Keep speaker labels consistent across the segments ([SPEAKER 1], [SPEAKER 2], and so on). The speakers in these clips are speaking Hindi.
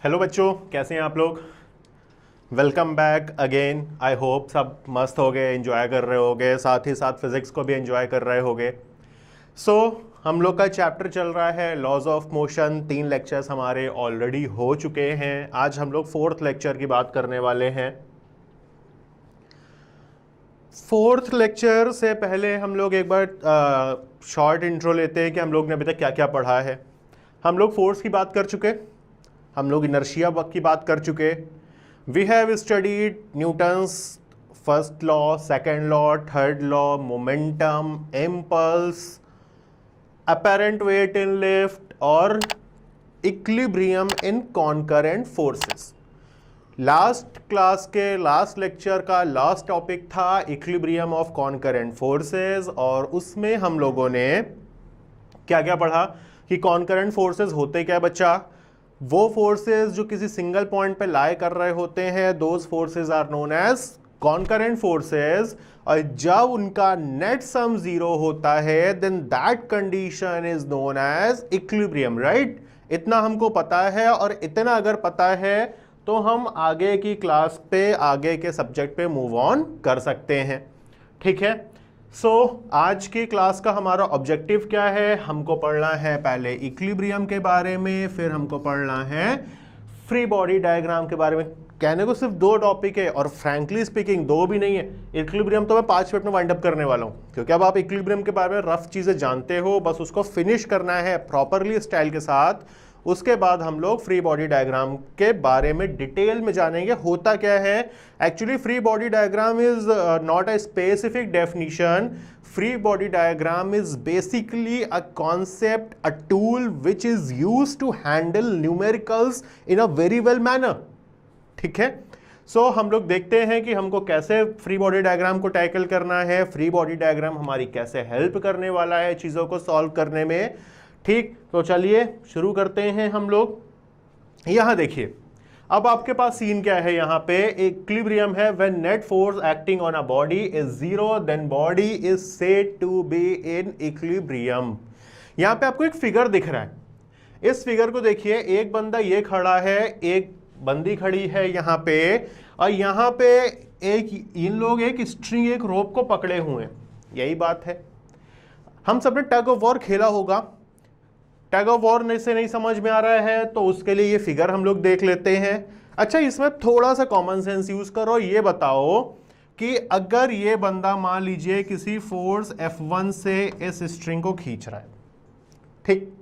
[SPEAKER 1] हेलो बच्चों, कैसे हैं आप लोग। Welcome back again. I hope सब मस्त हो गए, एंजॉय कर रहे होगे, साथ ही साथ फिजिक्स को भी एंजॉय कर रहे होगे। सो हम लोग का चैप्टर चल रहा है लॉज ऑफ मोशन। 3 लेक्चर्स हमारे ऑलरेडी हो चुके हैं। आज हम लोग 4th लेक्चर की बात करने वाले हैं। 4th लेक्चर से पहले हम लोग एक बार शॉर्ट इंट्रो लेते हैं कि हम लोग ने अभी तक क्या क्या पढ़ा है। हम लोग फोर्स की बात कर चुके, हम लोग इनर्शिया की बात कर चुके। We have studied Newton's first law, second law, third law, momentum, impulse, apparent weight in lift और equilibrium in concurrent forces. Last class के लास्ट लेक्चर का लास्ट टॉपिक था इक्विलिब्रियम ऑफ कॉन्करेंट फोर्सेस, और उसमें हम लोगों ने क्या क्या पढ़ा कि कॉन्करेंट फोर्सेस होते क्या बच्चा। वो फोर्सेस जो किसी सिंगल पॉइंट पे लाई कर रहे होते हैं, those forces are known as concurrent forces, और जब उनका नेट सम जीरो होता है then that condition is known as equilibrium. Right, इतना हमको पता है, और इतना अगर पता है तो हम आगे की क्लास पे, आगे के सब्जेक्ट पे मूव ऑन कर सकते हैं। ठीक है। सो आज की क्लास का हमारा ऑब्जेक्टिव क्या है, हमको पढ़ना है पहले इक्विलिब्रियम के बारे में, फिर हमको पढ़ना है फ्री बॉडी डायग्राम के बारे में। कहने को सिर्फ 2 टॉपिक है, और फ्रैंकली स्पीकिंग 2 भी नहीं है। इक्विलिब्रियम तो मैं 5 मिनट में वाइंड अप करने वाला हूँ, क्योंकि अब आप इक्विलिब्रियम के बारे में रफ चीज़ें जानते हो, बस उसको फिनिश करना है प्रॉपरली स्टाइल के साथ। उसके बाद हम लोग फ्री बॉडी डायग्राम के बारे में डिटेल में जानेंगे होता क्या है। Actually free body diagram is not a specific definition. Free body diagram is basically a concept, a tool which is used to handle numericals in a very well manner. ठीक है। सो हम लोग देखते हैं कि हमको कैसे फ्री बॉडी डायग्राम को टैकल करना है, फ्री बॉडी डायग्राम हमारी कैसे हेल्प करने वाला है चीज़ों को सॉल्व करने में। ठीक, तो चलिए शुरू करते हैं हम लोग। यहां देखिए, अब आपके पास सीन क्या है। यहां पे इक्विलिब्रियम है। When net force acting on a body is zero then body is said to be in equilibrium. यहां पे आपको एक फिगर दिख रहा है। इस फिगर को देखिए, एक बंदा ये खड़ा है, एक बंदी खड़ी है यहां पे, और यहां पे इन लोग एक स्ट्रिंग, एक रोप को पकड़े हुए हैं। यही बात है। हम सबने टग ऑफ वॉर खेला होगा। टग ऑफ वॉर से नहीं समझ में आ रहा है तो उसके लिए ये फिगर हम लोग देख लेते हैं। अच्छा, इसमें थोड़ा सा कॉमन सेंस यूज करो। ये बताओ कि अगर ये बंदा मान लीजिए किसी फोर्स F1 से इस स्ट्रिंग को खींच रहा है, ठीक,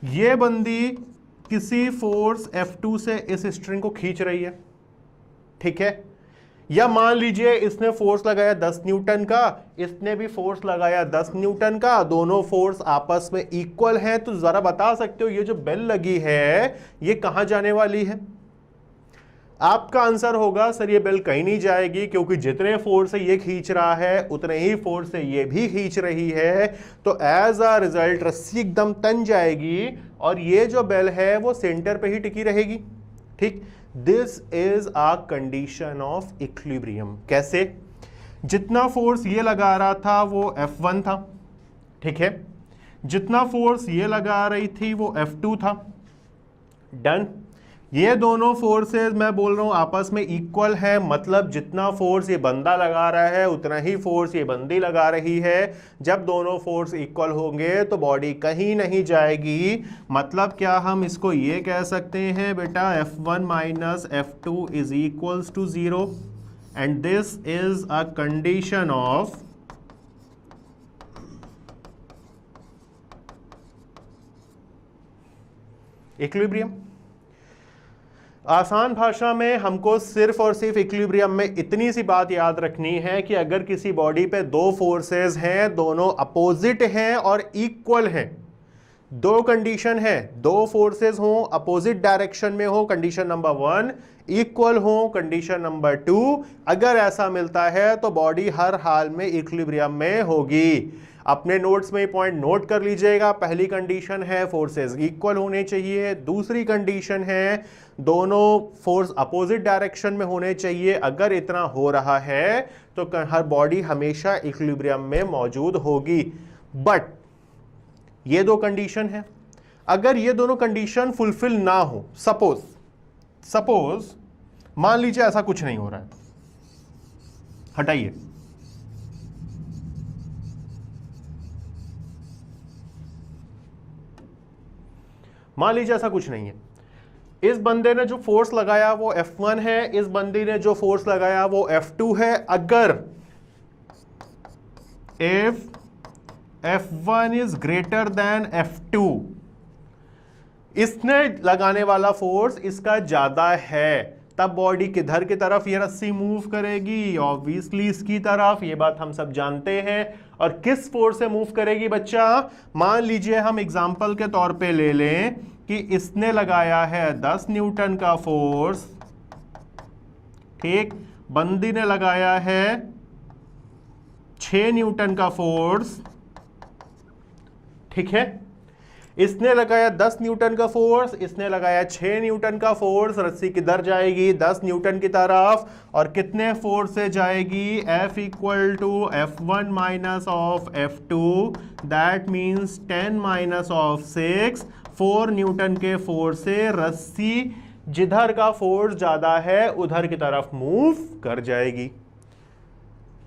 [SPEAKER 1] ये बंदी किसी फोर्स F2 से इस स्ट्रिंग को खींच रही है, ठीक है, या मान लीजिए इसने फोर्स लगाया 10 न्यूटन का, इसने भी फोर्स लगाया 10 न्यूटन का, दोनों फोर्स आपस में इक्वल हैं। तो जरा बता सकते हो ये जो बेल लगी है ये कहां जाने वाली है। आपका आंसर होगा सर ये बेल कहीं नहीं जाएगी, क्योंकि जितने फोर्स से ये खींच रहा है उतने ही फोर्स से ये भी खींच रही है। तो एज अ रिजल्ट रस्सी एकदम तन जाएगी, और ये जो बेल है वो सेंटर पे ही टिकी रहेगी। ठीक, this is a condition of equilibrium. कैसे? जितना फोर्स ये लगा रहा था वो F1 था, ठीक है, जितना फोर्स ये लगा रही थी वो F2 था। डन। ये दोनों फोर्सेस मैं बोल रहा हूं आपस में इक्वल है, मतलब जितना फोर्स ये बंदा लगा रहा है उतना ही फोर्स ये बंदी लगा रही है। जब दोनों फोर्स इक्वल होंगे तो बॉडी कहीं नहीं जाएगी। मतलब क्या हम इसको ये कह सकते हैं बेटा, F1 minus F2 is equals to 0, and this is a condition of equilibrium. आसान भाषा में हमको सिर्फ और सिर्फ इक्विलिब्रियम में इतनी सी बात याद रखनी है कि अगर किसी बॉडी पे 2 फोर्सेस हैं, दोनों अपोजिट हैं और इक्वल हैं, 2 कंडीशन है, 2 फोर्सेस हो अपोजिट डायरेक्शन में हो, कंडीशन नंबर 1, इक्वल हो, कंडीशन नंबर 2, अगर ऐसा मिलता है तो बॉडी हर हाल में इक्विलिब्रियम में होगी। अपने नोट्स में पॉइंट नोट कर लीजिएगा। पहली कंडीशन है फोर्सेस इक्वल होने चाहिए, दूसरी कंडीशन है दोनों फोर्स अपोजिट डायरेक्शन में होने चाहिए। अगर इतना हो रहा है तो हर बॉडी हमेशा इक्विलिब्रियम में मौजूद होगी। बट ये 2 कंडीशन है, अगर ये दोनों कंडीशन फुलफिल ना हो, सपोज सपोज मान लीजिए ऐसा कुछ नहीं हो रहा है, हटाइए, मान लीजिए ऐसा कुछ नहीं है, इस बंदे ने जो फोर्स लगाया वो F1 है, इस बंदे ने जो फोर्स लगाया वो F2 है। अगर if F1 is greater than F2, इसने लगाने वाला फोर्स इसका ज्यादा है, तब बॉडी किधर की तरफ ये रस्सी मूव करेगी? ऑब्वियसली इसकी तरफ, ये बात हम सब जानते हैं। और किस फोर्स से मूव करेगी बच्चा? मान लीजिए हम एग्जांपल के तौर पे ले लें कि इसने लगाया है 10 न्यूटन का फोर्स, ठीक, बंदी ने लगाया है 6 न्यूटन का फोर्स, ठीक है, इसने लगाया 10 न्यूटन का फोर्स, इसने लगाया 6 न्यूटन का फोर्स। रस्सी किधर जाएगी? 10 न्यूटन की तरफ। और कितने फोर्स से जाएगी? F equal to F1 minus of F2, that means 10 minus of 6, 4 newton के फोर्स से रस्सी जिधर का फोर्स ज्यादा है उधर की तरफ मूव कर जाएगी।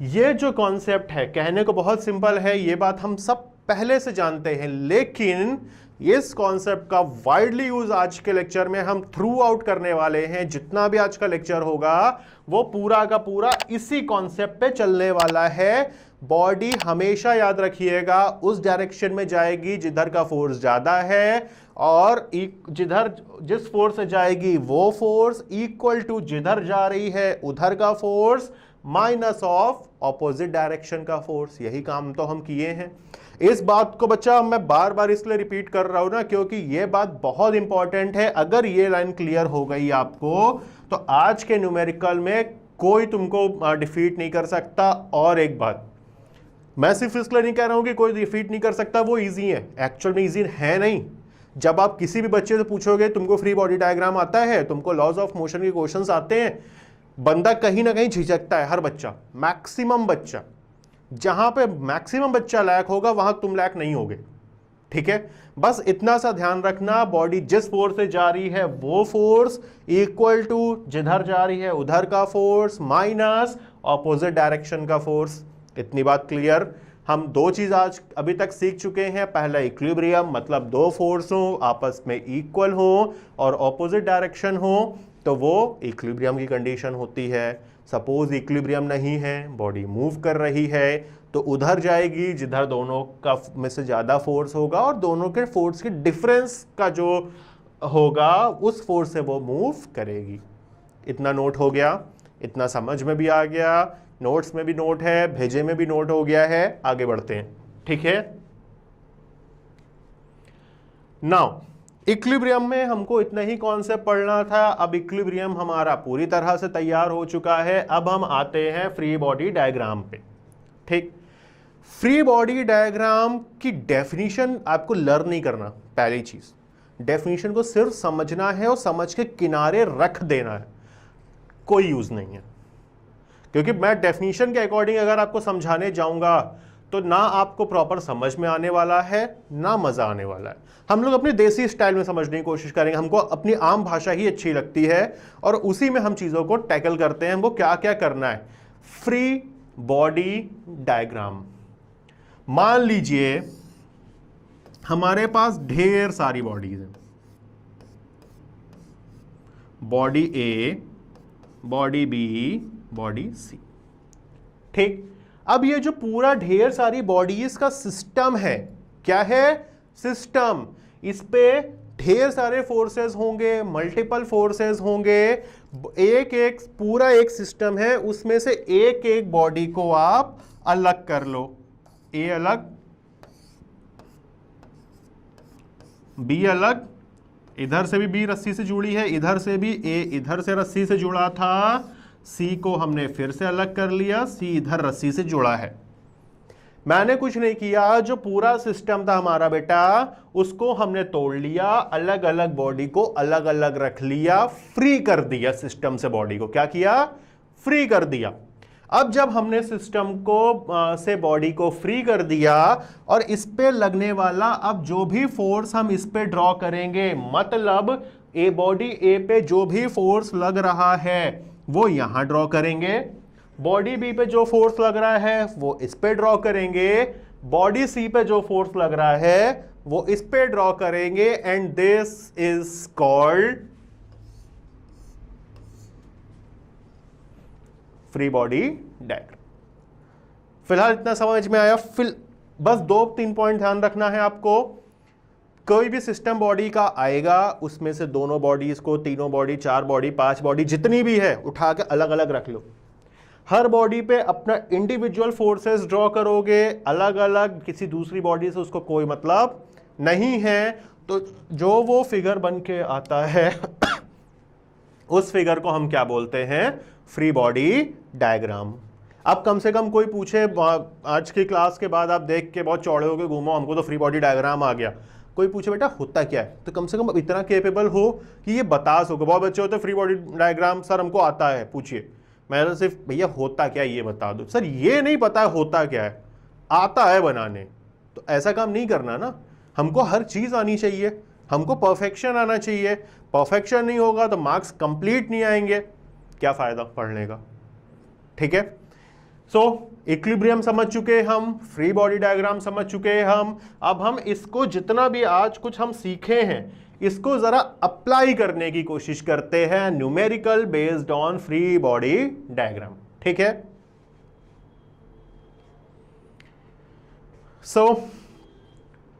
[SPEAKER 1] ये जो कॉन्सेप्ट है कहने को बहुत सिंपल है, ये बात हम सब पहले से जानते हैं, लेकिन इस कॉन्सेप्ट का वाइडली यूज आज के लेक्चर में हम थ्रू आउट करने वाले हैं। जितना भी आज का लेक्चर होगा वो पूरा का पूरा इसी कॉन्सेप्ट पे चलने वाला है। बॉडी हमेशा याद रखिएगा उस डायरेक्शन में जाएगी जिधर का फोर्स ज्यादा है, और जिधर जिस फोर्स से जाएगी वो फोर्स इक्वल टू जिधर जा रही है उधर का force minus of opposite direction का फोर्स। यही काम तो हम किए हैं। इस बात को बच्चा मैं बार बार इसलिए रिपीट कर रहा हूं ना, क्योंकि यह बात बहुत इंपॉर्टेंट है। अगर ये लाइन क्लियर हो गई आपको तो आज के न्यूमेरिकल में कोई तुमको डिफीट नहीं कर सकता। और एक बात मैं सिर्फ इसलिए नहीं कह रहा हूं कि कोई डिफीट नहीं कर सकता, वो इजी है, एक्चुअल में इजी है नहीं। जब आप किसी भी बच्चे से पूछोगे तुमको फ्री बॉडी डायग्राम आता है, तुमको लॉज ऑफ मोशन के क्वेश्चंस आते हैं, बंदा कहीं ना कहीं झिझकता है। हर बच्चा, मैक्सिमम बच्चा, जहां पे मैक्सिमम बच्चा लायक होगा वहां तुम लायक नहीं होगे, ठीक है। बस इतना सा ध्यान रखना, बॉडी जिस फोर्स से जा रही है वो फोर्स इक्वल टू जिधर जा रही है उधर का फोर्स माइनस ऑपोजिट डायरेक्शन का फोर्स। इतनी बात क्लियर। हम दो चीज आज अभी तक सीख चुके हैं। पहला इक्विलिब्रियम, मतलब दो फोर्स हो आपस में इक्वल हो और ऑपोजिट डायरेक्शन हो तो वो इक्विलिब्रियम की कंडीशन होती है। सपोज इक्विलिब्रियम नहीं है, बॉडी मूव कर रही है, तो उधर जाएगी जिधर दोनों का में से ज्यादा फोर्स होगा और दोनों के फोर्स के डिफरेंस का जो होगा उस फोर्स से वो मूव करेगी। इतना नोट हो गया, इतना समझ में भी आ गया, नोट्स में भी नोट है, भेजे में भी नोट हो गया है। आगे बढ़ते हैं, ठीक है। नाउ इक्विलिब्रियम में हमको इतना ही कॉन्सेप्ट पढ़ना था। अब इक्विलिब्रियम हमारा पूरी तरह से तैयार हो चुका है। अब हम आते हैं फ्री बॉडी डायग्राम पे, ठीक। फ्री बॉडी डायग्राम की डेफिनेशन आपको लर्न नहीं करना। पहली चीज, डेफिनेशन को सिर्फ समझना है और समझ के किनारे रख देना है, कोई यूज नहीं है। क्योंकि मैं डेफिनेशन के अकॉर्डिंग अगर आपको समझाने जाऊंगा तो ना आपको प्रॉपर समझ में आने वाला है ना मजा आने वाला है। हम लोग अपने देसी स्टाइल में समझने की कोशिश करेंगे, हमको अपनी आम भाषा ही अच्छी लगती है और उसी में हम चीजों को टैकल करते हैं। हमको क्या क्या करना है। फ्री बॉडी डायग्राम, मान लीजिए हमारे पास ढेर सारी बॉडीज हैं, बॉडी ए, बॉडी बी, बॉडी सी, ठीक। अब ये जो पूरा ढेर सारी बॉडीज का सिस्टम है, क्या है? सिस्टम। इस पे ढेर सारे फोर्सेस होंगे, मल्टीपल फोर्सेस होंगे, एक एक पूरा एक सिस्टम है, उसमें से एक एक बॉडी को आप अलग कर लो। ए अलग, बी अलग, इधर से भी बी रस्सी से जुड़ी है, इधर से भी ए इधर से रस्सी से जुड़ा था, सी को हमने फिर से अलग कर लिया, सी इधर रस्सी से जुड़ा है। मैंने कुछ नहीं किया, जो पूरा सिस्टम था हमारा बेटा उसको हमने तोड़ लिया, अलग अलग बॉडी को अलग अलग रख लिया, फ्री कर दिया सिस्टम से बॉडी को। क्या किया? फ्री कर दिया। अब जब हमने सिस्टम को से बॉडी को फ्री कर दिया और इस पे लगने वाला अब जो भी फोर्स हम इस पे ड्रॉ करेंगे, मतलब ए बॉडी ए पे जो भी फोर्स लग रहा है वो यहां ड्रॉ करेंगे, बॉडी बी पे जो फोर्स लग रहा है वो इस पे ड्रॉ करेंगे, बॉडी सी पे जो फोर्स लग रहा है वो इस पे ड्रॉ करेंगे, and this is called free body diagram. फिलहाल इतना समझ में आया। बस 2-3 पॉइंट ध्यान रखना है आपको। कोई भी सिस्टम बॉडी का आएगा, उसमें से दोनों बॉडीज को, तीनों बॉडी, 4 बॉडी, 5 बॉडी, जितनी भी है उठा के अलग अलग रख लो। हर बॉडी पे अपना इंडिविजुअल फोर्सेस ड्रॉ करोगे, अलग अलग, किसी दूसरी बॉडी से उसको कोई मतलब नहीं है। तो जो वो फिगर बन के आता है उस फिगर को हम क्या बोलते हैं? Free body diagram. अब कम से कम कोई पूछे, आज की क्लास के बाद आप देख के बहुत चौड़े होके घूमो, हमको तो फ्री बॉडी डायग्राम आ गया, कोई पूछे बेटा होता क्या है, तो कम से कम इतना केपेबल हो कि ये बता सको। बहुत बच्चे होते फ्री बॉडी डायग्राम सर हमको आता है, पूछिए, मैं तो सिर्फ भैया होता क्या है ये बता दो। सर ये नहीं पता है होता क्या है, आता है बनाने। तो ऐसा काम नहीं करना ना, हमको हर चीज आनी चाहिए, हमको परफेक्शन आना चाहिए। परफेक्शन नहीं होगा तो मार्क्स कंप्लीट नहीं आएंगे, क्या फायदा पढ़ने का। ठीक है, सो इक्विलिब्रियम समझ चुके हम, फ्री बॉडी डायग्राम समझ चुके हम। अब हम इसको जितना भी आज कुछ हम सीखे हैं इसको जरा अप्लाई करने की कोशिश करते हैं, numerical based on free body diagram. ठीक है, सो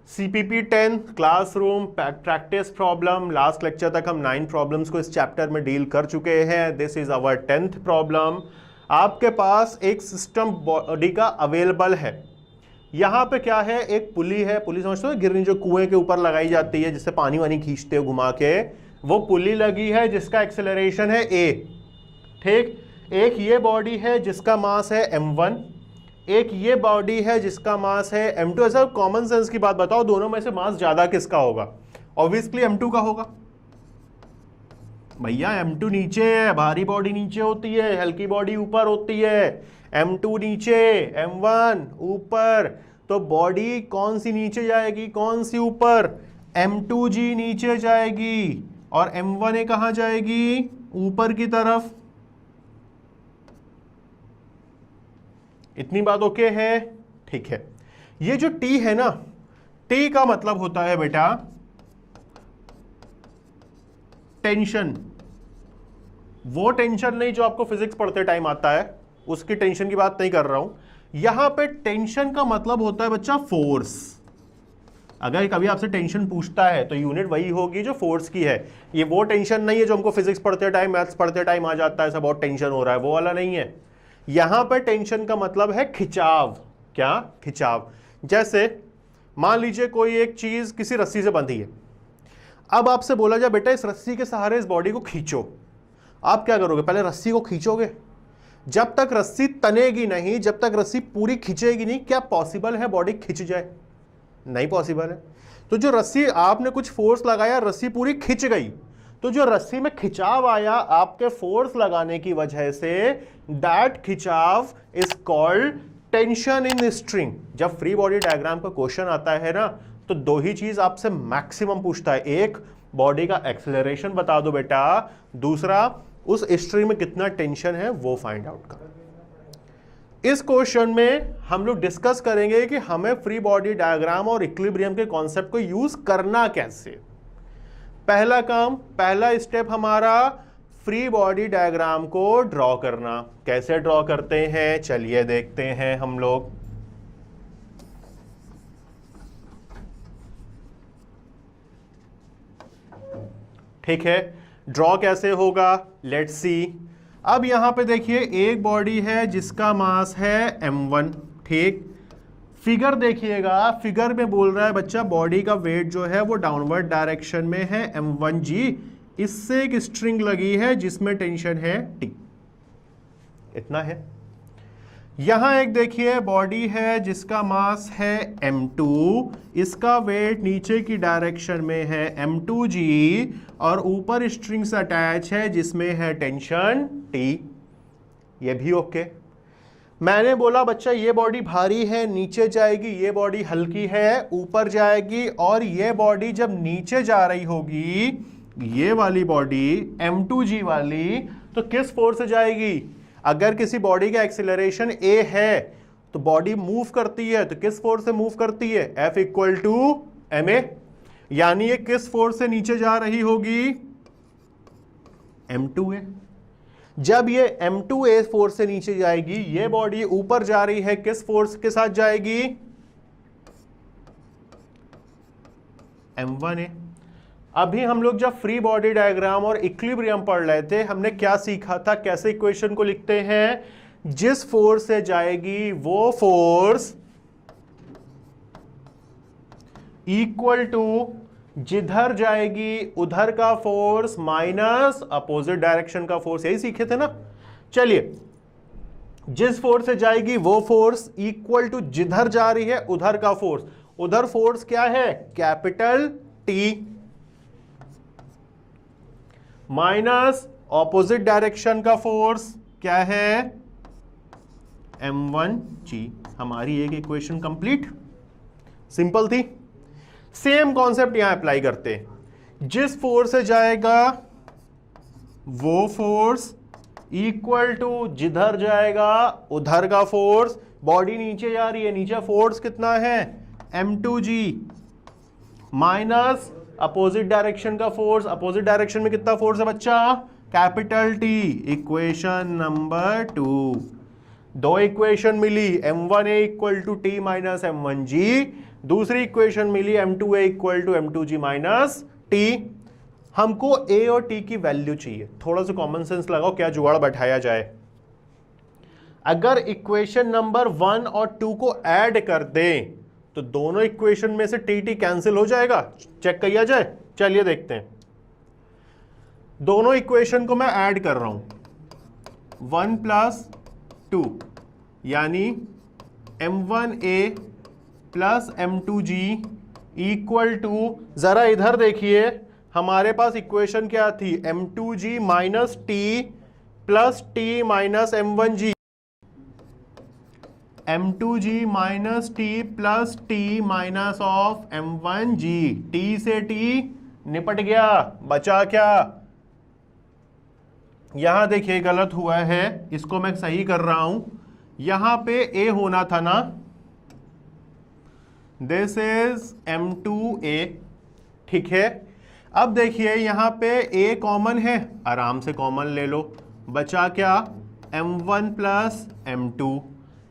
[SPEAKER 1] CPP 10 classroom practice problem, last lecture तक हम 9 प्रॉब्लम्स को इस चैप्टर में डील कर चुके हैं। This is our 10th problem. आपके पास एक सिस्टम बॉडी का अवेलेबल है। यहाँ पे क्या है, एक पुली है, पुली समझते हो गिरनी जो कुएं के ऊपर लगाई जाती है जिससे पानी वानी खींचते हो घुमा के, वो पुली लगी है जिसका एक्सेलरेशन है a। ठीक, एक ये बॉडी है जिसका मास है m1, एक ये बॉडी है जिसका मास है m2। ऐसा कॉमन सेंस की बात बताओ, दोनों में से मास ज्यादा किसका होगा? ऑब्वियसली m2 का होगा। भैया m2 नीचे है, भारी बॉडी नीचे होती है, हल्की बॉडी ऊपर होती है। m2 नीचे, m1 ऊपर, तो बॉडी कौन सी नीचे जाएगी, कौन सी ऊपर? m2g नीचे जाएगी और m1a कहां जाएगी? ऊपर की तरफ। इतनी बात ओके है? ठीक है, ये जो T है ना, T का मतलब होता है बेटा टेंशन। वो टेंशन नहीं जो आपको फिजिक्स पढ़ते टाइम आता है, उसकी टेंशन की बात नहीं कर रहा हूं। यहां पे टेंशन का मतलब होता है बच्चा फोर्स। अगर कभी आपसे टेंशन पूछता है तो यूनिट वही होगी जो फोर्स की है। ये वो टेंशन नहीं है जो हमको फिजिक्स पढ़ते टाइम, मैथ्स पढ़ते टाइम आ जाता है, सब बहुत टेंशन हो रहा है, वो वाला नहीं है। यहां पर टेंशन का मतलब है खिंचाव। क्या? खिंचाव। जैसे मान लीजिए कोई एक चीज किसी रस्सी से बंधी है, अब आपसे बोला जाए बेटा इस रस्सी के सहारे इस बॉडी को खींचो, आप क्या करोगे? पहले रस्सी को खींचोगे। जब तक रस्सी तनेगी नहीं, जब तक रस्सी पूरी खींचेगी नहीं, क्या पॉसिबल है बॉडी खिंच जाए? नहीं पॉसिबल है। तो जो रस्सी, आपने कुछ फोर्स लगाया, रस्सी पूरी खिंच गई, तो जो रस्सी में खिंचाव आया आपके फोर्स लगाने की वजह से, दैट खिंचाव is called tension in string. जब फ्री बॉडी डायग्राम का क्वेश्चन आता है ना, तो दो ही चीज आपसे मैक्सिमम पूछता है, एक बॉडी का एक्सेलरेशन बता दो बेटा, दूसरा उस स्ट्रिंग में कितना टेंशन है वो फाइंड आउट करो। इस क्वेश्चन में हम लोग डिस्कस करेंगे कि हमें फ्री बॉडी डायग्राम और इक्विलिब्रियम के कॉन्सेप्ट को यूज करना कैसे। पहला काम, पहला स्टेप हमारा फ्री बॉडी डायग्राम को ड्रॉ करना। कैसे ड्रॉ करते हैं चलिए देखते हैं हम लोग। ठीक है, ड्रॉ कैसे होगा, लेट्स सी। अब यहां पे देखिए एक बॉडी है जिसका मास है m1। ठीक, फिगर देखिएगा, फिगर में बोल रहा है बच्चा बॉडी का वेट जो है वो डाउनवर्ड डायरेक्शन में है m1g। इससे एक स्ट्रिंग लगी है जिसमें टेंशन है T। इतना है। यहां एक देखिए बॉडी है जिसका मास है m2, इसका वेट नीचे की डायरेक्शन में है m2g और ऊपर स्ट्रिंग्स अटैच है जिसमें है टेंशन T। ये भी ओके। मैंने बोला बच्चा ये बॉडी भारी है, नीचे जाएगी, ये बॉडी हल्की है, ऊपर जाएगी, और ये बॉडी जब नीचे जा रही होगी, ये वाली बॉडी m2g वाली तो किस फोर्स से जाएगी? अगर किसी बॉडी का एक्सीलरेशन a है तो बॉडी मूव करती है तो किस फोर्स से मूव करती है? F इक्वल टू ma, यानी ये किस फोर्स से नीचे जा रही होगी? m2a। जब ये m2a फोर्स से नीचे जाएगी, ये बॉडी ऊपर जा रही है, किस फोर्स के साथ जाएगी? m1a। अभी हम लोग जब फ्री बॉडी डायग्राम और इक्विलिब्रियम पढ़ रहे थे, हमने क्या सीखा था, कैसे इक्वेशन को लिखते हैं? जिस फोर्स से जाएगी वो फोर्स इक्वल टू जिधर जाएगी उधर का फोर्स माइनस अपोजिट डायरेक्शन का फोर्स। यही सीखे थे ना। चलिए, जिस फोर्स से जाएगी वो फोर्स इक्वल टू जिधर जा रही है उधर का फोर्स। उधर फोर्स क्या है? Capital T, minus opposite direction का फोर्स क्या है? m1g। हमारी एक इक्वेशन कंप्लीट, सिंपल थी। सेम कॉन्सेप्ट यहां अप्लाई करते हैं। जिस फोर्स से जाएगा वो फोर्स इक्वल टू जिधर जाएगा उधर का फोर्स। बॉडी नीचे जा रही है, नीचे फोर्स कितना है? m2g, माइनस अपोजिट डायरेक्शन का फोर्स। अपोजिट डायरेक्शन में कितना फोर्स है बच्चा? Capital T. Equation number 2। दो इक्वेशन मिली, m1a equal to T minus m1g। दूसरी इक्वेशन मिली m2a equal to m2g minus T. हमको a और t की वैल्यू चाहिए। थोड़ा सा कॉमन सेंस लगाओ, क्या जुगाड़ बैठाया जाए। अगर इक्वेशन नंबर 1 और 2 को ऐड कर दें तो दोनों इक्वेशन में से टी कैंसिल हो जाएगा। चेक किया जाए, चलिए देखते हैं। दोनों इक्वेशन को मैं ऐड कर रहा हूं, 1 प्लस 2, यानी m1a plus m2g equal to, जरा इधर देखिए, हमारे पास इक्वेशन क्या थी? m2g minus T plus T minus m1g। m2g minus T plus T minus of m1g। T से टी निपट गया, बचा क्या? यहां देखिए गलत हुआ है, इसको मैं सही कर रहा हूं। यहां पे a होना था ना, दिस इज m2a, ठीक है। अब देखिए यहां पे a कॉमन है, आराम से कॉमन ले लो, बचा क्या? m1 plus m2।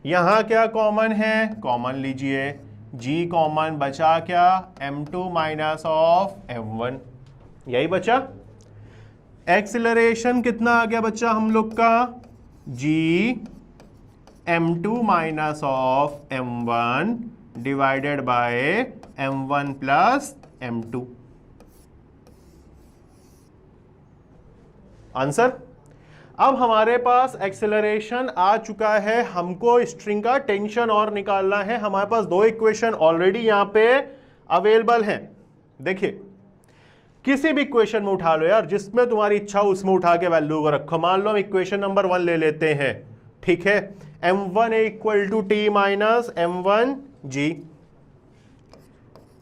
[SPEAKER 1] यहां क्या कॉमन है? कॉमन लीजिए, g कॉमन, बचा क्या? m2 माइनस ऑफ m1, यही बचा। एक्सीलरेशन कितना आ गया बच्चा हम लोग का? g m2 minus of m1 divided by m1 plus m2। Answer. अब हमारे पास एक्सेलरेशन आ चुका है, हमको स्ट्रिंग का टेंशन और निकालना है। हमारे पास दो इक्वेशन ऑलरेडी यहां पे अवेलेबल हैं। देखिए, किसी भी इक्वेशन में उठा लो यार, जिसमें तुम्हारी इच्छा हो उसमें उठा के वैल्यू को रखो। मान लो हम इक्वेशन नंबर 1 ले लेते हैं, ठीक है। m1a equal to T minus m1g।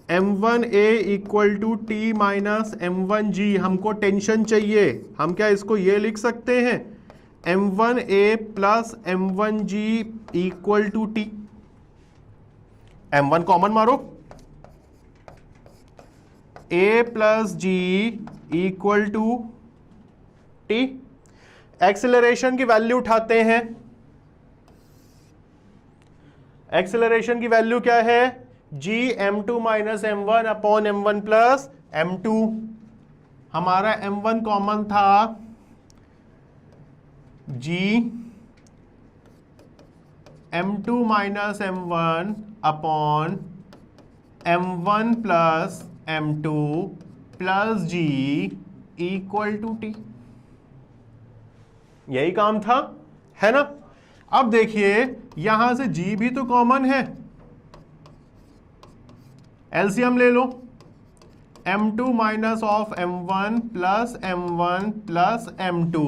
[SPEAKER 1] m1a equal to T minus m1g, हमको टेंशन चाहिए। हम क्या इसको ये लिख सकते हैं? m1a plus m1g equal to T. m1 common मारो, a plus g equal to T. Acceleration की वैल्यू उठाते हैं। एक्सेलरेशन की वैल्यू क्या है? g m2 minus m1 upon m1 plus m2। हमारा m1 कॉमन था, g m2 minus m1 upon m1 plus m2 plus g equal to T. यही काम था, है ना। अब देखिए यहां से g भी तो कॉमन है, एलसीएम ले लो। m2 minus of m1 plus m2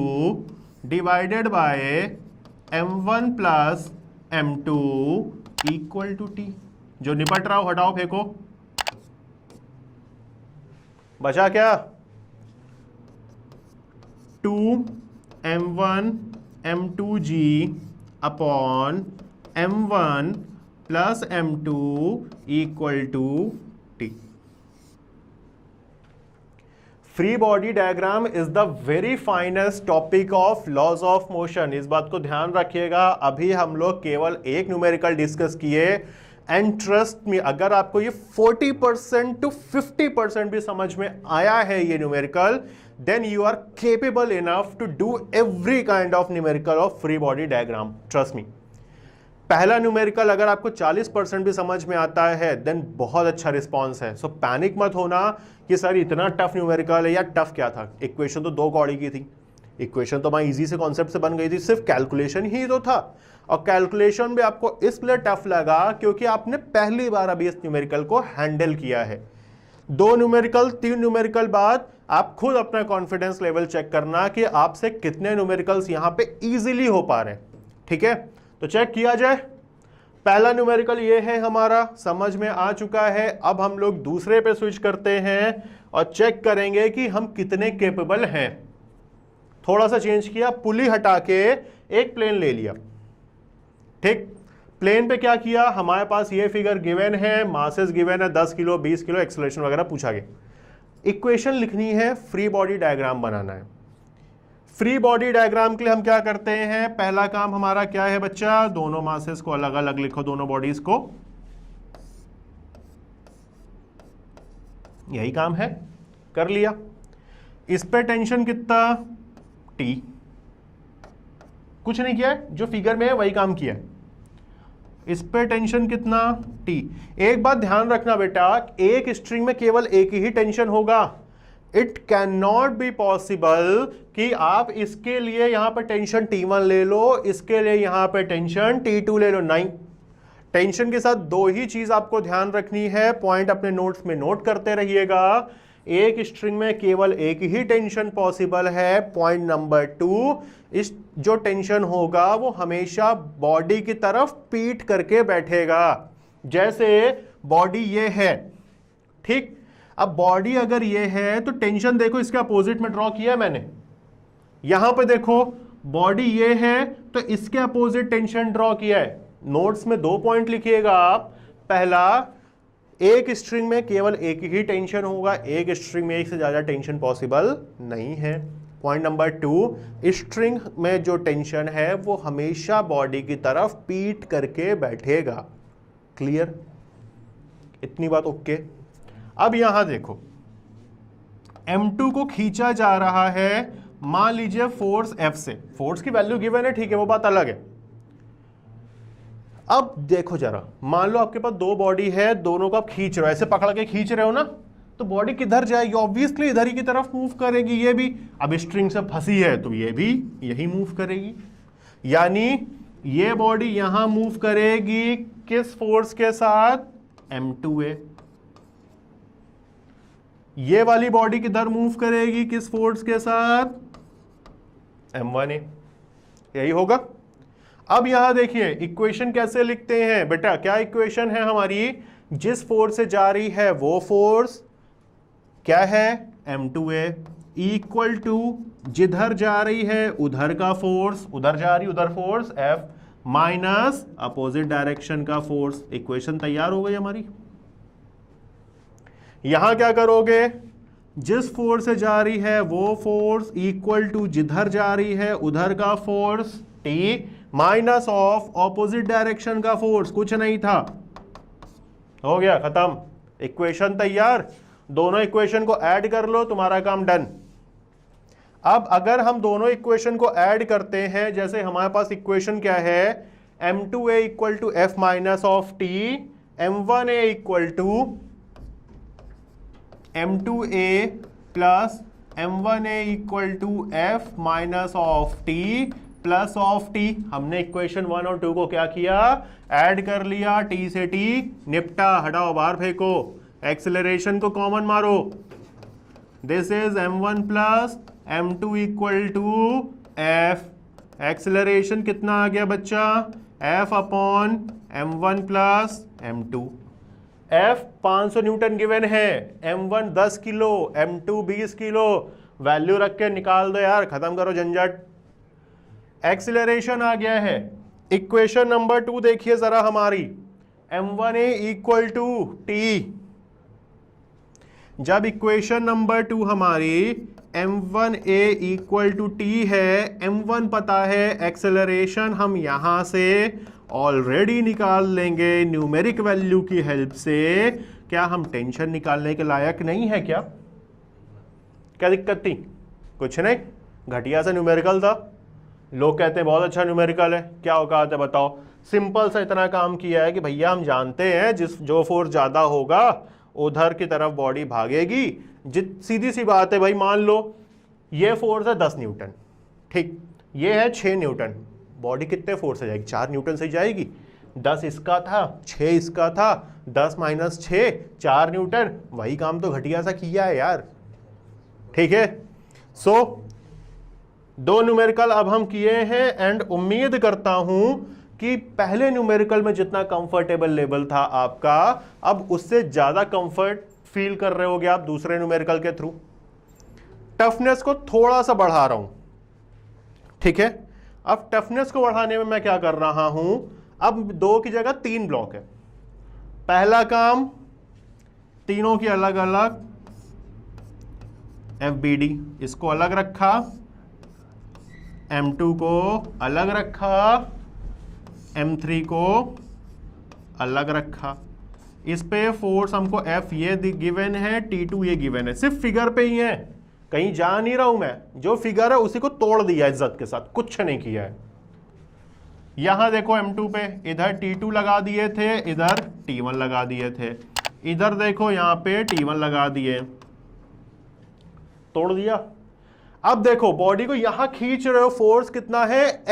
[SPEAKER 1] divided by m1 plus m2 equal to T. जो निपट रहा हो हटाओ फेंको, बचा क्या? 2m1 m2g upon m1 plus m2 equal to t। Free body diagram is the very finest topic of laws of motion. इस बात को ध्यान रखिएगा। अभी हम लोग केवल एक न्यूमेरिकल डिस्कस किए, एंड ट्रस्ट मी, अगर आपको ये 40% to 50% भी समझ में आया है ये numerical, then you are capable enough to do every kind of numerical of free body diagram. Trust me, पहला न्यूमेरिकल अगर आपको 40% भी समझ में आता है देन बहुत अच्छा रिस्पॉन्स है। सो पैनिक मत होना कि सर इतना टफ न्यूमेरिकल है, या टफ क्या था, इक्वेशन तो 2 कौड़ी की थी, इक्वेशन तो हमारी इजी से कॉन्सेप्ट से बन गई थी, सिर्फ कैलकुलेशन ही तो था। और कैलकुलेशन भी आपको इसलिए टफ लगा क्योंकि आपने पहली बार अभी इस न्यूमेरिकल को हैंडल किया है। 2 न्यूमेरिकल 3 न्यूमेरिकल बाद आप खुद अपना कॉन्फिडेंस लेवल चेक करना कि आपसे कितने न्यूमेरिकल्स यहां पे इजीली हो पा रहे हैं। ठीक है, तो चेक किया जाए। पहला न्यूमेरिकल ये है हमारा, समझ में आ चुका है। अब हम लोग दूसरे पे स्विच करते हैं और चेक करेंगे कि हम कितने केपेबल हैं। थोड़ा सा चेंज किया, पुली हटा के एक प्लेन ले लिया। ठीक, प्लेन पे क्या किया, हमारे पास ये फिगर गिवन है, मासेस गिवन है 10 किलो 20 किलो, एक्सेलरेशन वगैरह पूछा गया। इक्वेशन लिखनी है, फ्री बॉडी डायग्राम बनाना है। फ्री बॉडी डायग्राम के लिए हम क्या करते हैं, पहला काम हमारा क्या है बच्चा, दोनों मासेस को अलग अलग लिखो, दोनों बॉडीज को, यही काम है, कर लिया। इस पे टेंशन कितना, T, कुछ नहीं किया है, जो फिगर में है वही काम किया है। इस पे टेंशन कितना, T। एक बात ध्यान रखना बेटा, एक स्ट्रिंग में केवल एक ही टेंशन होगा। It can not be possible कि आप इसके लिए यहां पर टेंशन T1 ले लो, इसके लिए यहां पर टेंशन T2 ले लो। नहीं, टेंशन के साथ 2 ही चीज आपको ध्यान रखनी है, पॉइंट अपने नोट्स में नोट करते रहिएगा। एक स्ट्रिंग में केवल एक ही टेंशन पॉसिबल है। पॉइंट नंबर 2, इस जो टेंशन होगा वो हमेशा बॉडी की तरफ पीठ करके बैठेगा। जैसे बॉडी ये है, ठीक, अब बॉडी अगर ये है तो टेंशन देखो इसके अपोजिट में ड्रॉ किया है मैंने। यहां पे देखो बॉडी ये है तो इसके अपोजिट टेंशन ड्रॉ किया है। नोट्स में 2 पॉइंट लिखिएगा आप। पहला, एक स्ट्रिंग में केवल एक ही टेंशन होगा, एक स्ट्रिंग में एक से ज्यादा टेंशन पॉसिबल नहीं है। पॉइंट नंबर 2, स्ट्रिंग में जो टेंशन है वो हमेशा बॉडी की तरफ पीठ करके बैठेगा। क्लियर, इतनी बात ओके। अब यहां देखो, M2 को खींचा जा रहा है, मान लीजिए फोर्स F से, फोर्स की वैल्यू गिवन है, ठीक है, वो बात अलग है। अब देखो जरा, मान लो आपके पास 2 बॉडी है, दोनों को आप खींच रहे हो, ऐसे पकड़ के खींच रहे हो ना, तो बॉडी किधर जाएगी, ऑब्वियसली इधर ही की तरफ मूव करेगी। ये भी अब स्ट्रिंग से फंसी है तो ये भी यही मूव करेगी, यानी ये बॉडी यहां मूव करेगी किस फोर्स के साथ, M2A। ये वाली बॉडी किधर मूव करेगी, किस फोर्स के साथ, M1A। यही होगा। अब यहां देखिए इक्वेशन कैसे लिखते हैं बेटा, क्या इक्वेशन है हमारी, जिस फोर्स से जा रही है वो फोर्स क्या है, M2A, इक्वल टू जिधर जा रही है उधर का फोर्स, उधर जा रही उधर force F, minus opposite direction का फोर्स। इक्वेशन तैयार हो गई हमारी। यहां क्या करोगे, जिस फोर्स से जा रही है वो फोर्स इक्वल टू जिधर जा रही है उधर का force T, minus of opposite direction का फोर्स, कुछ नहीं था, हो गया खत्म, इक्वेशन तैयार। दोनों इक्वेशन को ऐड कर लो, तुम्हारा काम डन। अब अगर हम दोनों इक्वेशन को ऐड करते हैं, जैसे हमारे पास इक्वेशन क्या है, M2A equal to F minus of T, M1A equal to M2A plus M1A equal to F minus of T plus of T। हमने इक्वेशन 1 और 2 को क्या किया, ऐड कर लिया, T से T निपटा, हटाओ बाहर फेंको, एक्सेलरेशन को कॉमन मारो, this is M1 plus M2 equal to F। Acceleration कितना आ गया बच्चा, F upon M1 plus M2। F 500 newton given है, M1 10 kilo, M2 20 kilo, value रख के निकाल दो यार, खत्म करो झंझट। एक्सीलरेशन आ गया है। इक्वेशन नंबर 2 देखिए जरा हमारी, m1a इक्वल टू टी। जब इक्वेशन नंबर 2 हमारी m1a इक्वल टू टी है, m1 पता है, एक्सेलरेशन हम यहां से ऑलरेडी निकाल लेंगे न्यूमेरिक वैल्यू की हेल्प से। क्या हम टेंशन निकालने के लायक नहीं है क्या? क्या दिक्कत थी? कुछ नहीं, घटिया सा न्यूमेरिकल था, लोग कहते हैं बहुत अच्छा न्यूमेरिकल है, क्या औकात है बताओ। सिंपल सा इतना काम किया है कि भैया हम जानते हैं जो फोर्स ज्यादा होगा उधर की तरफ बॉडी भागेगी। सीधी सी बात है भाई, मान लो ये फोर्स है 10 न्यूटन, ठीक, ये है 6 न्यूटन, बॉडी कितने फोर्स से जाएगी? 4 न्यूटन से जाएगी। 10 इसका था, 6 इसका था, 10 माइनस 6 4 न्यूटन, वही काम तो घटिया सा किया है यार, ठीक है। सो 2 न्यूमेरिकल अब हम किए हैं एंड उम्मीद करता हूं कि पहले न्यूमेरिकल में जितना कंफर्टेबल लेवल था आपका, अब उससे ज्यादा कंफर्ट फील कर रहे होगे आप दूसरे न्यूमेरिकल के थ्रू। टफनेस को थोड़ा सा बढ़ा रहा हूं, ठीक है। अब टफनेस को बढ़ाने में मैं क्या कर रहा हूं, अब 2 की जगह 3 ब्लॉक है। पहला काम, तीनों की अलग अलग FBD, इसको अलग रखा, M2 को अलग रखा, M3 को अलग रखा। इस पे फोर्स हमको F ये गिवन है, T2 ये गिवन है, सिर्फ फिगर पे ही है, कहीं जा नहीं रहा हूं मैं, जो फिगर है उसी को तोड़ दिया इज्जत के साथ, कुछ नहीं किया है। यहां देखो M2 पे इधर T2 लगा दिए थे, इधर T1 लगा दिए थे, इधर देखो यहां पे T1 लगा दिए, तोड़ दिया। अब देखो बॉडी को यहां खींच रहे हो, फोर्स कितना है?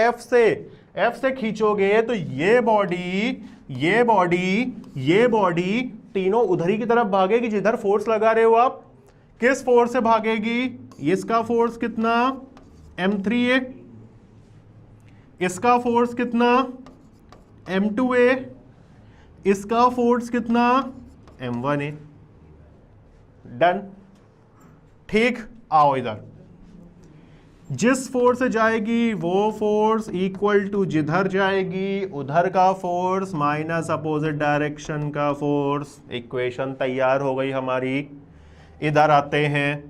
[SPEAKER 1] F से खींचोगे तो ये बॉडी, ये बॉडी, ये बॉडी तीनों उधर ही की तरफ भागेगी जिधर फोर्स लगा रहे हो आप। किस फोर्स से भागेगी? इसका फोर्स कितना? M3A, इसका फोर्स कितना? M2A, इसका फोर्स कितना? M1A। डन, ठीक। आओ इधर, जिस फोर्स से जाएगी वो फोर्स इक्वल टू जिधर जाएगी उधर का फोर्स माइनस अपोजिट डायरेक्शन का फोर्स। इक्वेशन तैयार हो गई हमारी। इधर आते हैं,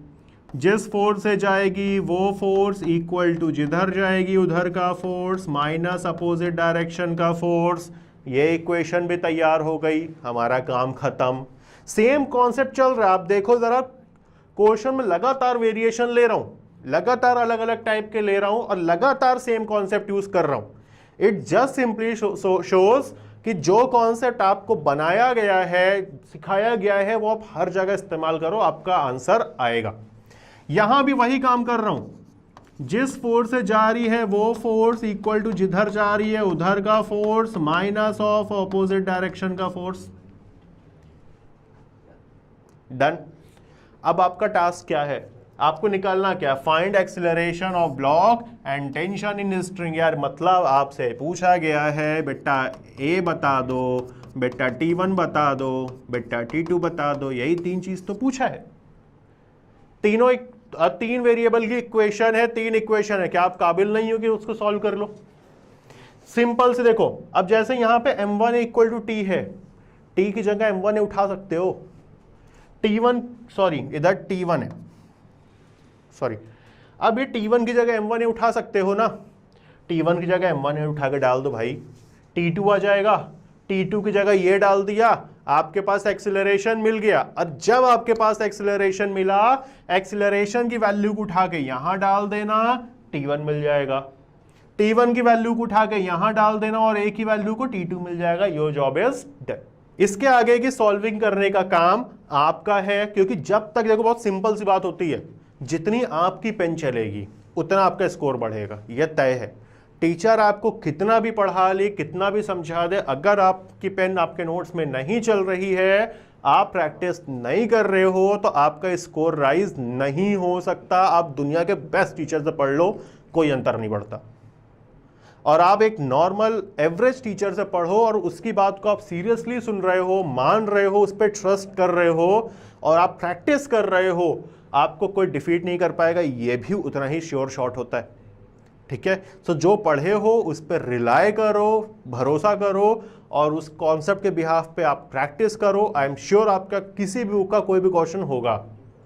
[SPEAKER 1] जिस फोर्स से जाएगी वो फोर्स इक्वल टू जिधर जाएगी उधर का फोर्स माइनस अपोजिट डायरेक्शन का फोर्स। ये इक्वेशन भी तैयार हो गई, हमारा काम खत्म। सेम कॉन्सेप्ट चल रहा है, आप देखो जरा, क्वेश्चन में लगातार वेरिएशन ले रहा हूं, लगातार अलग अलग टाइप के ले रहा हूं और लगातार सेम कॉन्सेप्ट यूज कर रहा हूं। इट जस्ट सिंपली शोज कि जो कॉन्सेप्ट आपको बनाया गया है, सिखाया गया है, वो आप हर जगह इस्तेमाल करो, आपका आंसर आएगा। यहां भी वही काम कर रहा हूं, जिस फोर्स से जा रही है वो फोर्स इक्वल टू जिधर जा रही है उधर का force minus of opposite direction का फोर्स। डन। अब आपका टास्क क्या है? आपको निकालना क्या? Find acceleration of block and tension in string. यार मतलब आपसे पूछा गया है बेटा A बता दो, बेटा T1 बता दो, बेटा T2 बता दो, यही 3 चीज तो पूछा है। तीनों 3 वेरिएबल की इक्वेशन है, 3 इक्वेशन है, क्या आप काबिल नहीं हो कि उसको सॉल्व कर लो? सिंपल से देखो, अब जैसे यहां पे M1 इक्वल टू T है, T की जगह M1 उठा सकते हो, T1 सॉरी इधर T1 है, सॉरी, अब ये T1 की जगह M1 उठा सकते हो ना, T1 की जगह M1 उठा के डाल दो भाई, T2 आ जाएगा, T2 की जगह ये डाल दिया, आपके पास एक्सीलरेशन मिल गया। और जब आपके पास एक्सीलरेशन मिला, एक्सीलरेशन की वैल्यू को उठा के यहां डाल देना, T1 मिल जाएगा, T1 की वैल्यू को उठा के यहां डाल देना और A की वैल्यू को T2 मिल जाएगा। Your job is done. इसके आगे की सॉल्विंग करने का काम आपका है, क्योंकि जब तक, देखो बहुत सिंपल सी बात होती है, जितनी आपकी पेन चलेगी उतना आपका स्कोर बढ़ेगा, यह तय है। टीचर आपको कितना भी पढ़ा ले, कितना भी समझा दे, अगर आपकी पेन आपके नोट्स में नहीं चल रही है, आप प्रैक्टिस नहीं कर रहे हो, तो आपका स्कोर राइज नहीं हो सकता। आप दुनिया के बेस्ट टीचर से पढ़ लो, कोई अंतर नहीं पड़ता। और आप एक नॉर्मल एवरेज टीचर से पढ़ो और उसकी बात को आप सीरियसली सुन रहे हो, मान रहे हो, उस पर ट्रस्ट कर रहे हो और आप प्रैक्टिस कर रहे हो, आपको कोई डिफीट नहीं कर पाएगा, ये भी उतना ही श्योर शॉट होता है। ठीक है, सो जो पढ़े हो उस पर रिलाय करो, भरोसा करो और उस कॉन्सेप्ट के बिहाफ पे आप प्रैक्टिस करो। आई एम श्योर आपका किसी भी बुक का कोई भी क्वेश्चन होगा।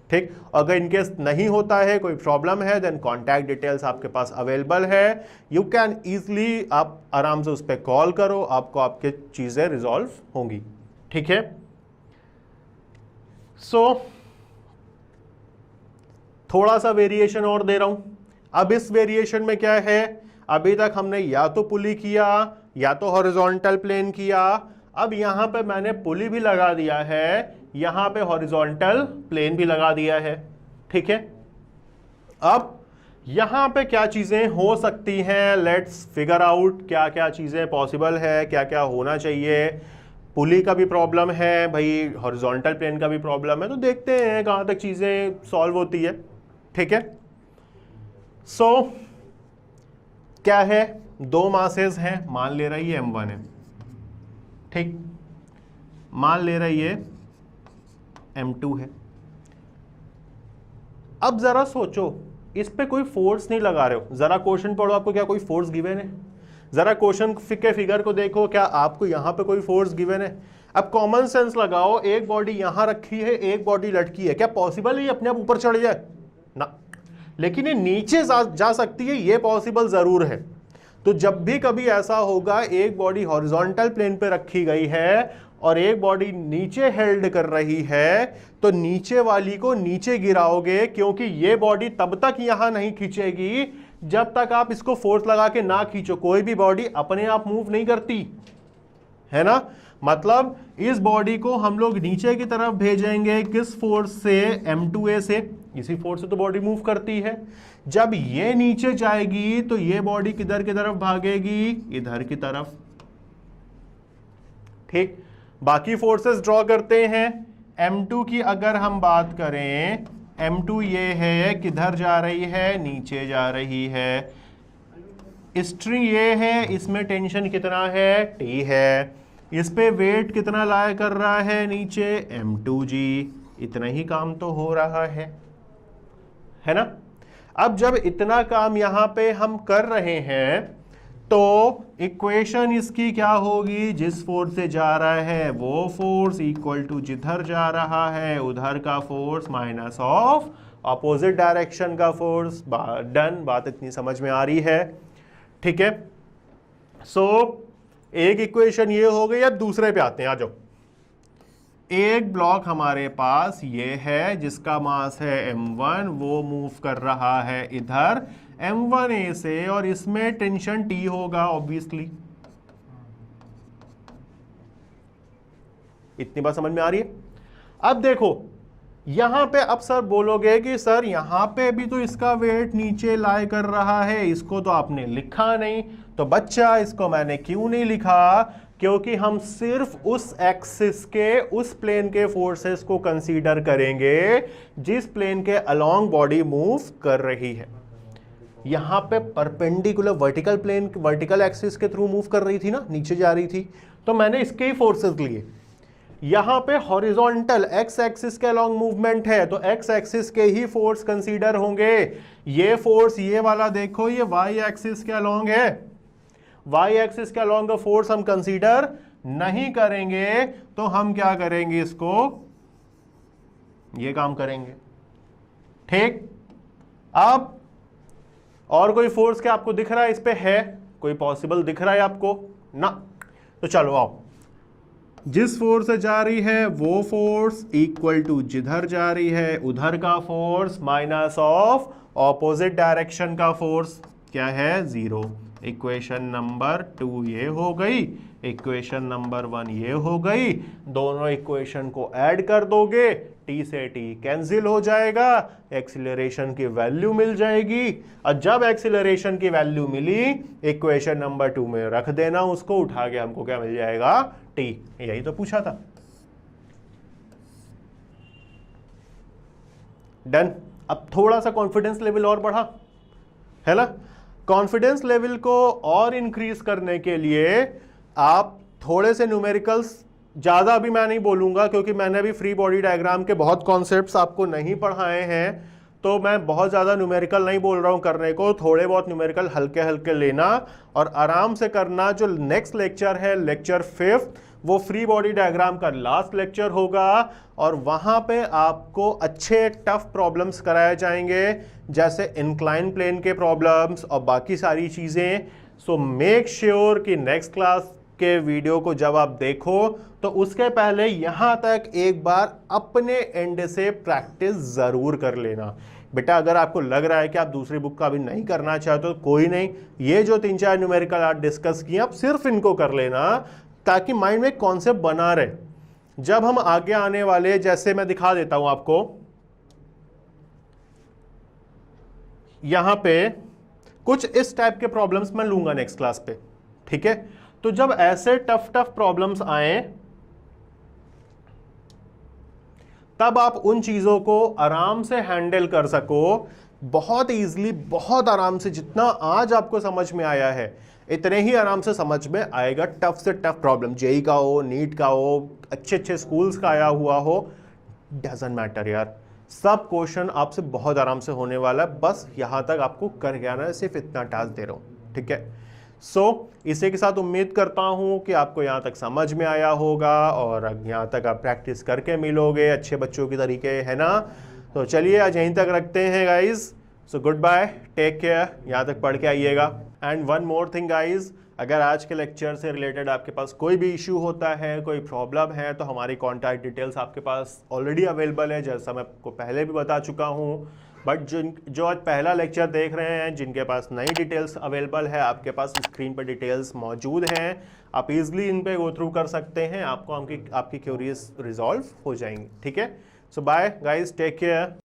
[SPEAKER 1] ठीक, अगर इनकेस नहीं होता है, कोई प्रॉब्लम है, देन कॉन्टैक्ट डिटेल्स आपके पास अवेलेबल है, यू कैन ईजिली, आप आराम से उस पर कॉल करो, आपको आपके चीजें रिजॉल्व होंगी। ठीक है, सो थोड़ा सा वेरिएशन और दे रहा हूं। अब इस वेरिएशन में क्या है, अभी तक हमने या तो पुली किया या तो हॉरिजॉन्टल प्लेन किया, अब यहां पे मैंने पुली भी लगा दिया है, यहां पे हॉरिजॉन्टल प्लेन भी लगा दिया है। ठीक है, अब यहां पे क्या चीजें हो सकती हैं, लेट्स फिगर आउट क्या क्या चीजें पॉसिबल है, क्या क्या होना चाहिए। पुली का भी प्रॉब्लम है भाई, हॉरिजॉन्टल प्लेन का भी प्रॉब्लम है, तो देखते हैं कहां तक चीजें सॉल्व होती है। ठीक है, सो क्या है, दो मासेस हैं, मान ले रही है m1 है, ठीक, मान ले रही है m2 है। अब जरा सोचो, इस पे कोई फोर्स नहीं लगा रहे हो, जरा क्वेश्चन पढ़ो, आपको क्या कोई फोर्स गिवन है? जरा क्वेश्चन के फिगर को देखो, क्या आपको यहां पे कोई फोर्स गिवन है? अब कॉमन सेंस लगाओ, एक बॉडी यहां रखी है, एक बॉडी लटकी है, क्या पॉसिबल है ये अपने आप ऊपर चढ़ जाए? ना, लेकिन ये नीचे जा सकती है, ये पॉसिबल जरूर है। तो जब भी कभी ऐसा होगा, एक बॉडी हॉरिजॉन्टल प्लेन पे रखी गई है और एक बॉडी नीचे हेल्ड कर रही है, तो नीचे वाली को नीचे गिराओगे, क्योंकि ये बॉडी तब तक यहां नहीं खींचेगी जब तक आप इसको फोर्स लगा के ना खींचो। कोई भी बॉडी अपने आप मूव नहीं करती है ना, मतलब इस बॉडी को हम लोग नीचे की तरफ भेजेंगे, किस फोर्स से? m2a से, इसी फोर्स से तो बॉडी मूव करती है। जब ये नीचे जाएगी तो ये बॉडी किधर की तरफ भागेगी? इधर की तरफ। ठीक, बाकी फोर्सेस ड्रॉ करते हैं। m2 की अगर हम बात करें, m2 ये है, किधर जा रही है? नीचे जा रही है। स्ट्रिंग ये है, इसमें टेंशन कितना है? T है। इस पे वेट कितना लाया कर रहा है नीचे? m2g। इतना ही काम तो हो रहा है ना। अब जब इतना काम यहां पे हम कर रहे हैं तो इक्वेशन इसकी क्या होगी? जिस फोर्स से जा रहा है वो फोर्स इक्वल टू जिधर जा रहा है उधर का force minus of opposite direction का फोर्स। डन, बात इतनी समझ में आ रही है? ठीक है, सो एक इक्वेशन ये हो गई। अब दूसरे पे आते हैं, आ जाओ। एक ब्लॉक हमारे पास ये है जिसका मास है m1, वो मूव कर रहा है इधर m1a से, और इसमें टेंशन T होगा ऑब्वियसली। इतनी बात समझ में आ रही है? अब देखो यहां पे, अब सर बोलोगे कि सर यहां पे भी तो इसका वेट नीचे लाई कर रहा है, इसको तो आपने लिखा नहीं। तो बच्चा, इसको मैंने क्यों नहीं लिखा? क्योंकि हम सिर्फ उस एक्सिस के, उस प्लेन के फोर्सेस को कंसीडर करेंगे जिस प्लेन के अलोंग बॉडी मूव कर रही है। यहां पे perpendicular vertical plane, vertical axis के थ्रू मूव कर रही थी ना, नीचे जा रही थी, तो मैंने इसके ही फोर्सेस लिए। यहां पे हॉरिजॉन्टल एक्स एक्सिस के अलोंग मूवमेंट है, तो एक्स एक्सिस के ही फोर्स कंसीडर होंगे। ये फोर्स, ये वाला देखो, ये वाई एक्सिस के अलोंग है, वाई एक्सिस के अलोंग का फोर्स हम कंसीडर नहीं करेंगे। तो हम क्या करेंगे? इसको ये काम करेंगे। ठीक, अब और कोई फोर्स क्या आपको दिख रहा है इस पे? है कोई पॉसिबल दिख रहा है आपको? ना। तो चलो आओ, जिस फोर्स से जा रही है वो फोर्स इक्वल टू जिधर जा रही है उधर का force minus of opposite direction का फोर्स। क्या है? 0। इक्वेशन नंबर 2 ये हो गई, इक्वेशन नंबर 1 ये हो गई। दोनों इक्वेशन को ऐड कर दोगे, T से T कैंसिल हो जाएगा, एक्सीलरेशन की वैल्यू मिल जाएगी। और जब एक्सीलरेशन की वैल्यू मिली, इक्वेशन नंबर 2 में रख देना, उसको उठा के हमको क्या मिल जाएगा? T। यही तो पूछा था। डन। अब थोड़ा सा कॉन्फिडेंस लेवल और बढ़ा है ना। कॉन्फिडेंस लेवल को और इंक्रीज करने के लिए आप थोड़े से न्यूमेरिकल्स, ज़्यादा अभी मैं नहीं बोलूँगा क्योंकि मैंने अभी फ्री बॉडी डायग्राम के बहुत कॉन्सेप्ट्स आपको नहीं पढ़ाए हैं, तो मैं बहुत ज़्यादा न्यूमेरिकल नहीं बोल रहा हूँ करने को। थोड़े बहुत न्यूमेरिकल हल्के हल्के लेना और आराम से करना। जो नेक्स्ट लेक्चर है, लेक्चर 5, वो फ्री बॉडी डायग्राम का लास्ट लेक्चर होगा और वहाँ पे आपको अच्छे टफ प्रॉब्लम्स कराए जाएंगे, जैसे इंक्लाइन प्लेन के प्रॉब्लम्स और बाकी सारी चीज़ें। सो मेक श्योर कि नेक्स्ट क्लास के वीडियो को जब आप देखो तो उसके पहले यहाँ तक एक बार अपने एंड से प्रैक्टिस ज़रूर कर लेना। बेटा अगर आपको लग रहा है कि आप दूसरी बुक का भी नहीं करना चाहते तो कोई नहीं, ये जो 3-4 न्यूमेरिकल आज डिस्कस किए आप सिर्फ इनको कर लेना ताकि माइंड में कॉन्सेप्ट बना रहे। जब हम आगे आने वाले, जैसे मैं दिखा देता हूं आपको, यहां पे कुछ इस टाइप के प्रॉब्लम्स मैं लूंगा नेक्स्ट क्लास पे, ठीक है। तो जब ऐसे टफ प्रॉब्लम्स आए तब आप उन चीजों को आराम से हैंडल कर सको, बहुत इजीली, बहुत आराम से। जितना आज आपको समझ में आया है इतने ही आराम से समझ में आएगा टफ से टफ प्रॉब्लम, जेई का हो, नीट का हो, अच्छे अच्छे स्कूल्स का आया हुआ हो, डजंट मैटर यार, सब क्वेश्चन आपसे बहुत आराम से होने वाला है। बस यहां तक आपको कर आना है, सिर्फ इतना टास्क दे रहा हूं, ठीक है। इसी के साथ उम्मीद करता हूं कि आपको यहाँ तक समझ में आया होगा और यहाँ तक आप प्रैक्टिस करके मिलोगे अच्छे बच्चों की तरीके, है ना। तो चलिए आज यहीं तक रखते हैं guys. So good bye, take care, यहाँ तक पढ़ के आइएगा। And one more thing guys, अगर आज के लेक्चर से रिलेटेड आपके पास कोई भी इशू होता है, कोई प्रॉब्लम है, तो हमारी कॉन्टैक्ट डिटेल्स आपके पास ऑलरेडी अवेलेबल है, जैसा मैं आपको पहले भी बता चुका हूँ। बट जो आज पहला लेक्चर देख रहे हैं, जिनके पास नई डिटेल्स अवेलेबल है, आपके पास स्क्रीन पर डिटेल्स मौजूद हैं, आप इजीली इन पे गो थ्रू कर सकते हैं, आपको आपकी क्यूरीज रिजॉल्व हो जाएंगी, ठीक है। सो बाय गाइज, टेक केयर।